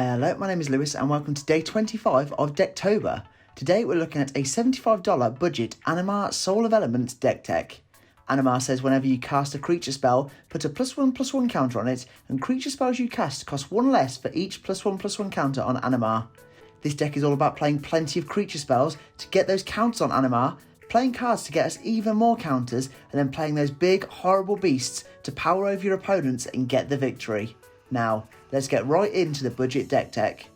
Hello, my name is Lewis and welcome to day 25 of Decktober. Today we're looking at a $75 budget Animar Soul of Elements deck tech. Animar says whenever you cast a creature spell, put a +1/+1 counter on it, and creature spells you cast cost one less for each +1/+1 counter on Animar. This deck is all about playing plenty of creature spells to get those counters on Animar, playing cards to get us even more counters, and then playing those big horrible beasts to power over your opponents and get the victory. Now, let's get right into the budget deck tech.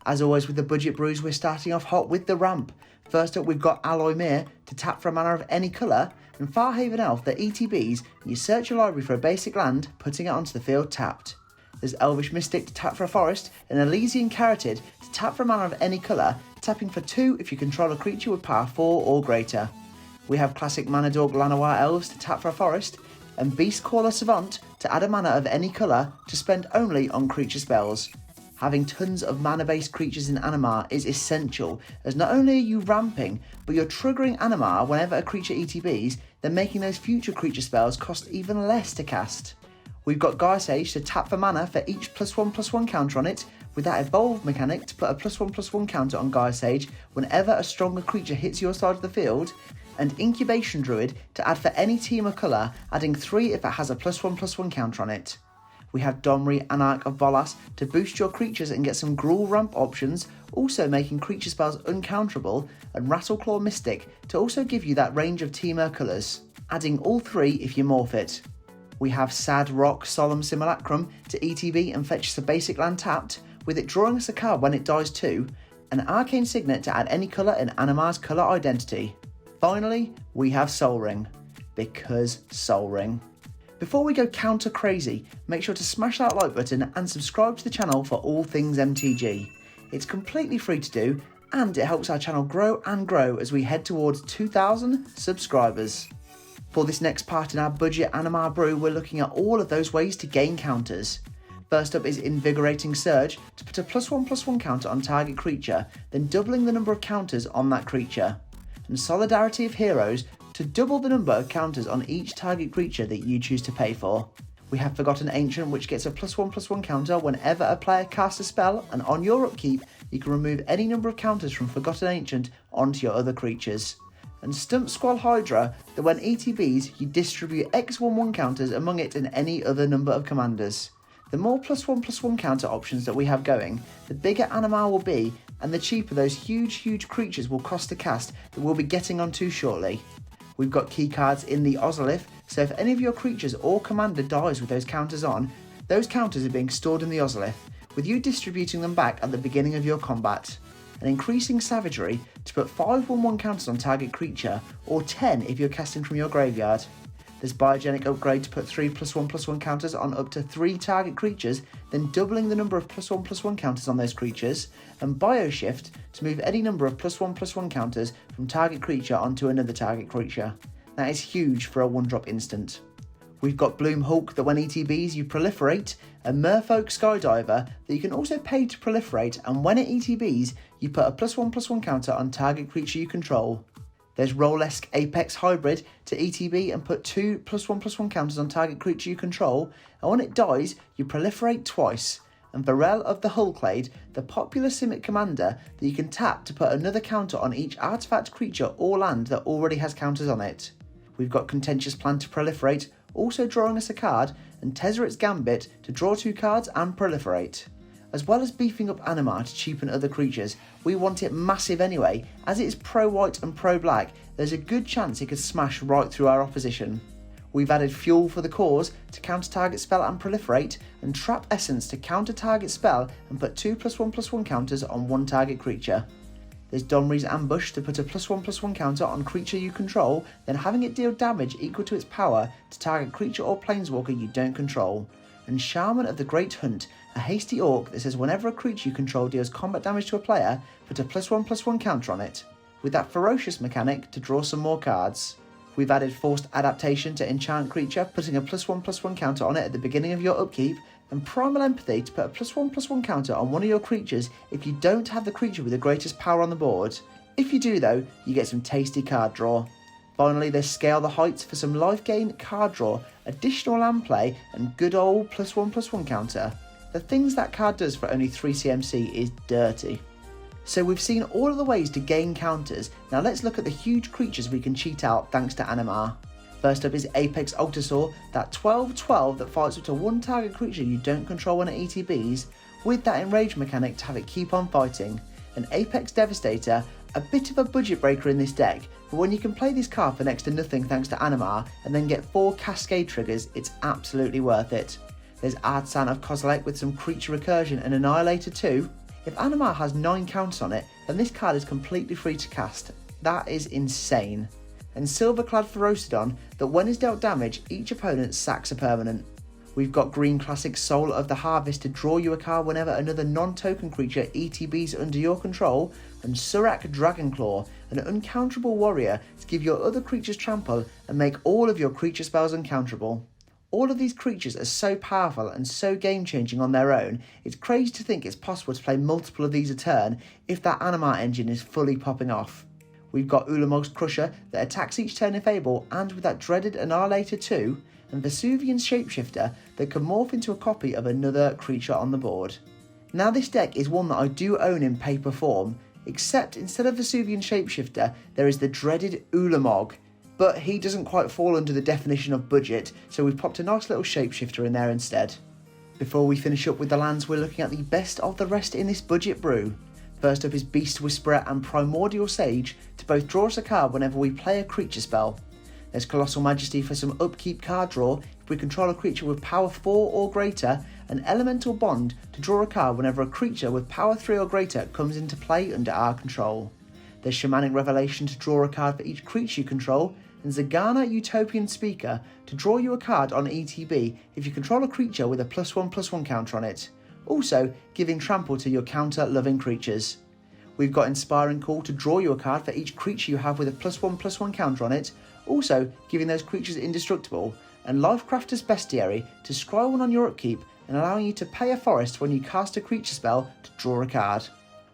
As always with the budget brews, we're starting off hot with the ramp. First up, we've got Alloy Mirror to tap for a mana of any colour, and Farhaven Elf, the ETBs, and you search your library for a basic land, putting it onto the field tapped. There's Elvish Mystic to tap for a forest, and Elysian Carotid to tap for a mana of any colour, tapping for 2 if you control a creature with power 4 or greater. We have classic Mana Dork Llanowar Elves to tap for a forest, and Beast Caller Savant to add a mana of any colour to spend only on creature spells. Having tons of mana-based creatures in Animar is essential, as not only are you ramping, but you're triggering Animar whenever a creature ETBs, then making those future creature spells cost even less to cast. We've got Gaia Sage to tap for mana for each +1/+1 counter on it, with that evolved mechanic to put a +1/+1 counter on Gaia Sage whenever a stronger creature hits your side of the field, and Incubation Druid to add for any team or colour, adding 3 if it has a +1/+1 counter on it. We have Domri, Anarch of Bolas to boost your creatures and get some Gruul ramp options, also making creature spells uncounterable, and Rattleclaw Mystic to also give you that range of team or colours, adding all 3 if you morph it. We have Sad Rock Solemn Simulacrum to ETB and fetch us a basic land tapped, with it drawing us a card when it dies too, and Arcane Signet to add any colour in Animar's colour identity. Finally, we have Sol Ring, because Sol Ring. Before we go counter crazy, make sure to smash that like button and subscribe to the channel for all things MTG. It's completely free to do, and it helps our channel grow and grow as we head towards 2,000 subscribers. For this next part in our budget Animar brew, we're looking at all of those ways to gain counters. First up is Invigorating Surge to put a +1/+1 counter on target creature, then doubling the number of counters on that creature. And Solidarity of Heroes to double the number of counters on each target creature that you choose to pay for. We have Forgotten Ancient, which gets a +1/+1 counter whenever a player casts a spell, and on your upkeep you can remove any number of counters from Forgotten Ancient onto your other creatures. And Stump Squall Hydra, that when ETBs you distribute X11 counters among it and any other number of commanders. The more +1/+1 counter options that we have going, the bigger Animar will be, and the cheaper those huge creatures will cost to cast that we'll be getting onto shortly. We've got key cards in the Ozolith, so if any of your creatures or commander dies with those counters on, those counters are being stored in the Ozolith, with you distributing them back at the beginning of your combat. And Increasing Savagery to put 5/1/1 counters on target creature, or 10 if you're casting from your graveyard. There's Biogenic Upgrade to put 3 +1/+1 counters on up to 3 target creatures, then doubling the number of +1/+1 counters on those creatures, and Bioshift to move any number of +1/+1 counters from target creature onto another target creature. That is huge for a 1-drop instant. We've got Bloom Hulk that when ETBs you proliferate, and Merfolk Skydiver that you can also pay to proliferate, and when it ETBs you put a +1/+1 counter on target creature you control. There's Rolesque Apex Hybrid to ETB and put 2 +1/+1 counters on target creature you control, and when it dies, you proliferate twice. And Varel of the Hullclade, the popular Simic commander that you can tap to put another counter on each artifact, creature or land that already has counters on it. We've got Contentious Plan to proliferate, also drawing us a card, and Tezzeret's Gambit to draw 2 cards and proliferate. As well as beefing up Animar to cheapen other creatures, we want it massive anyway, as it is pro-white and pro-black, there's a good chance it could smash right through our opposition. We've added Fuel for the Cause to counter target spell and proliferate, and Trap Essence to counter target spell and put 2 +1/+1 counters on 1 target creature. There's Domri's Ambush to put a +1/+1 counter on creature you control, then having it deal damage equal to its power to target creature or planeswalker you don't control. And Shaman of the Great Hunt, a hasty orc that says whenever a creature you control deals combat damage to a player, put a +1/+1 counter on it, with that Ferocious mechanic to draw some more cards. We've added Forced Adaptation to enchant creature, putting a +1/+1 counter on it at the beginning of your upkeep, and Primal Empathy to put a +1/+1 counter on one of your creatures if you don't have the creature with the greatest power on the board. If you do though, you get some tasty card draw. Finally, there's Scale the Heights for some life gain, card draw, additional land play, and good old +1/+1 counter. the things that card does for only 3 CMC is dirty. So we've seen all of the ways to gain counters, now let's look at the huge creatures we can cheat out thanks to Animar. First up is Apex Octosaur, that 12/12 that fights up to one target creature you don't control when it ETBs, with that enrage mechanic to have it keep on fighting. An Apex Devastator, a bit of a budget breaker in this deck, but when you can play this card for next to nothing thanks to Animar and then get 4 Cascade triggers, it's absolutely worth it. There's Ardsan of Kozilek with some creature recursion and Annihilator too. If Animar has 9 counts on it, then this card is completely free to cast. That is insane. And Silverclad Ferocidon, that when is dealt damage, each opponent sacks a permanent. We've got Green Classic Soul of the Harvest to draw you a card whenever another non-token creature ETBs under your control, and Surak Dragonclaw, an uncounterable warrior to give your other creatures trample and make all of your creature spells uncounterable. All of these creatures are so powerful and so game-changing on their own, it's crazy to think it's possible to play multiple of these a turn if that Animar engine is fully popping off. We've got Ulamog's Crusher that attacks each turn if able and with that dreaded Annihilator too, and Vesuvian's Shapeshifter that can morph into a copy of another creature on the board. Now this deck is one that I do own in paper form, except instead of Vesuvian Shapeshifter there is the dreaded Ulamog, but he doesn't quite fall under the definition of budget, so we've popped a nice little Shapeshifter in there instead. Before we finish up with the lands, we're looking at the best of the rest in this budget brew. First up is Beast Whisperer and Primordial Sage to both draw us a card whenever we play a creature spell. There's Colossal Majesty for some upkeep card draw if we control a creature with power 4 or greater, and Elemental Bond to draw a card whenever a creature with power 3 or greater comes into play under our control. There's Shamanic Revelation to draw a card for each creature you control, and Zagana Utopian Speaker to draw you a card on ETB if you control a creature with a +1/+1 counter on it, also giving trample to your counter-loving creatures. We've got Inspiring Call to draw you a card for each creature you have with a +1/+1 counter on it, also giving those creatures indestructible, and Lifecrafter's Bestiary to scry one on your upkeep and allowing you to pay a forest when you cast a creature spell to draw a card.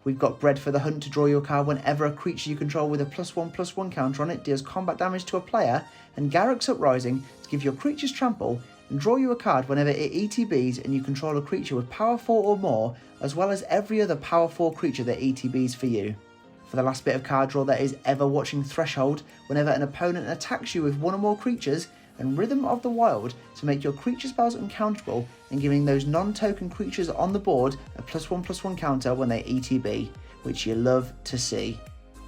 We've got Bred for the Hunt to draw you a card whenever a creature you control with a +1/+1 counter on it deals combat damage to a player, and Garruk's Uprising to give your creatures trample and draw you a card whenever it ETBs and you control a creature with power 4 or more, as well as every other power 4 creature that ETBs for you. For the last bit of card draw, there is Everwatching Threshold whenever an opponent attacks you with one or more creatures, and Rhythm of the Wild to make your creature spells uncounterable and giving those non-token creatures on the board a +1/+1 counter when they ETB, which you love to see.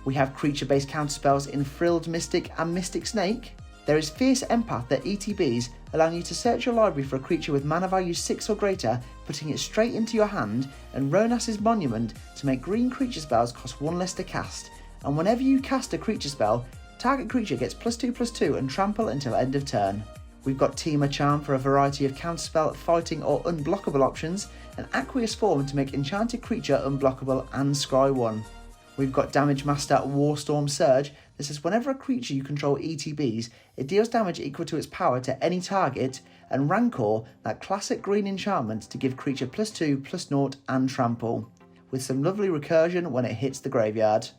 We have creature-based counter spells in Frilled Mystic and Mystic Snake. There is Fierce Empath that ETBs, allowing you to search your library for a creature with mana value 6 or greater, putting it straight into your hand, and Ronas's Monument to make green creature spells cost 1 less to cast, and whenever you cast a creature spell, target creature gets +2/+2 and trample until end of turn. We've got Temur Charm for a variety of counterspell, fighting or unblockable options, and Aqueous Form to make enchanted creature unblockable and scry 1. We've got Damage Master Warstorm Surge that says whenever a creature you control ETBs, it deals damage equal to its power to any target, and Rancor, that classic green enchantment to give creature +2/+0 and trample, with some lovely recursion when it hits the graveyard.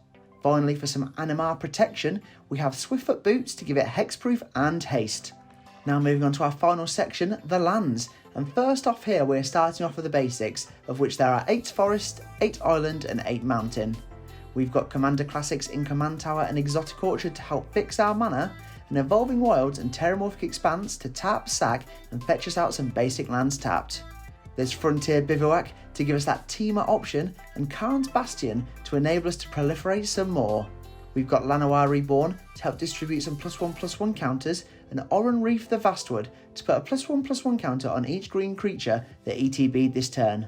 Finally, for some Animar protection, we have Swiftfoot Boots to give it hexproof and haste. Now moving on to our final section, the lands. And first off here, we're starting off with the basics, of which there are 8 forest, 8 island and 8 mountain. We've got Commander Classics in Command Tower and Exotic Orchard to help fix our mana, and Evolving Wilds and Terramorphic Expanse to tap, sack and fetch us out some basic lands tapped. There's Frontier Bivouac to give us that Temur option, and Karn's Bastion to enable us to proliferate some more. We've got Llanowar Reborn to help distribute some +1/+1 counters, and Oran Reef the Vastwood to put a +1/+1 counter on each green creature that ETB'd this turn.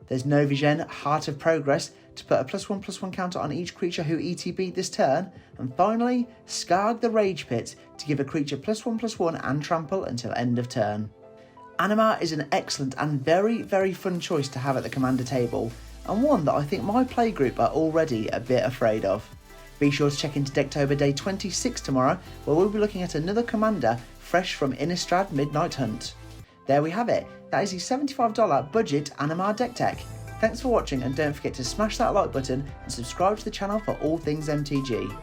There's Novigen Heart of Progress to put a +1/+1 counter on each creature who ETB'd this turn, and finally Skarg the Rage Pit to give a creature +1/+1 and trample until end of turn. Animar is an excellent and very, very fun choice to have at the commander table, and one that I think my playgroup are already a bit afraid of. Be sure to check into Decktober Day 26 tomorrow, where we'll be looking at another commander fresh from Innistrad Midnight Hunt. There we have it, that is the $75 budget Animar deck tech. Thanks for watching, and don't forget to smash that like button and subscribe to the channel for all things MTG.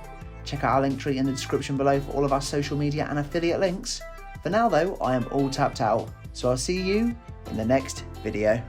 Check out our link tree in the description below for all of our social media and affiliate links. For now though, I am all tapped out, so I'll see you in the next video.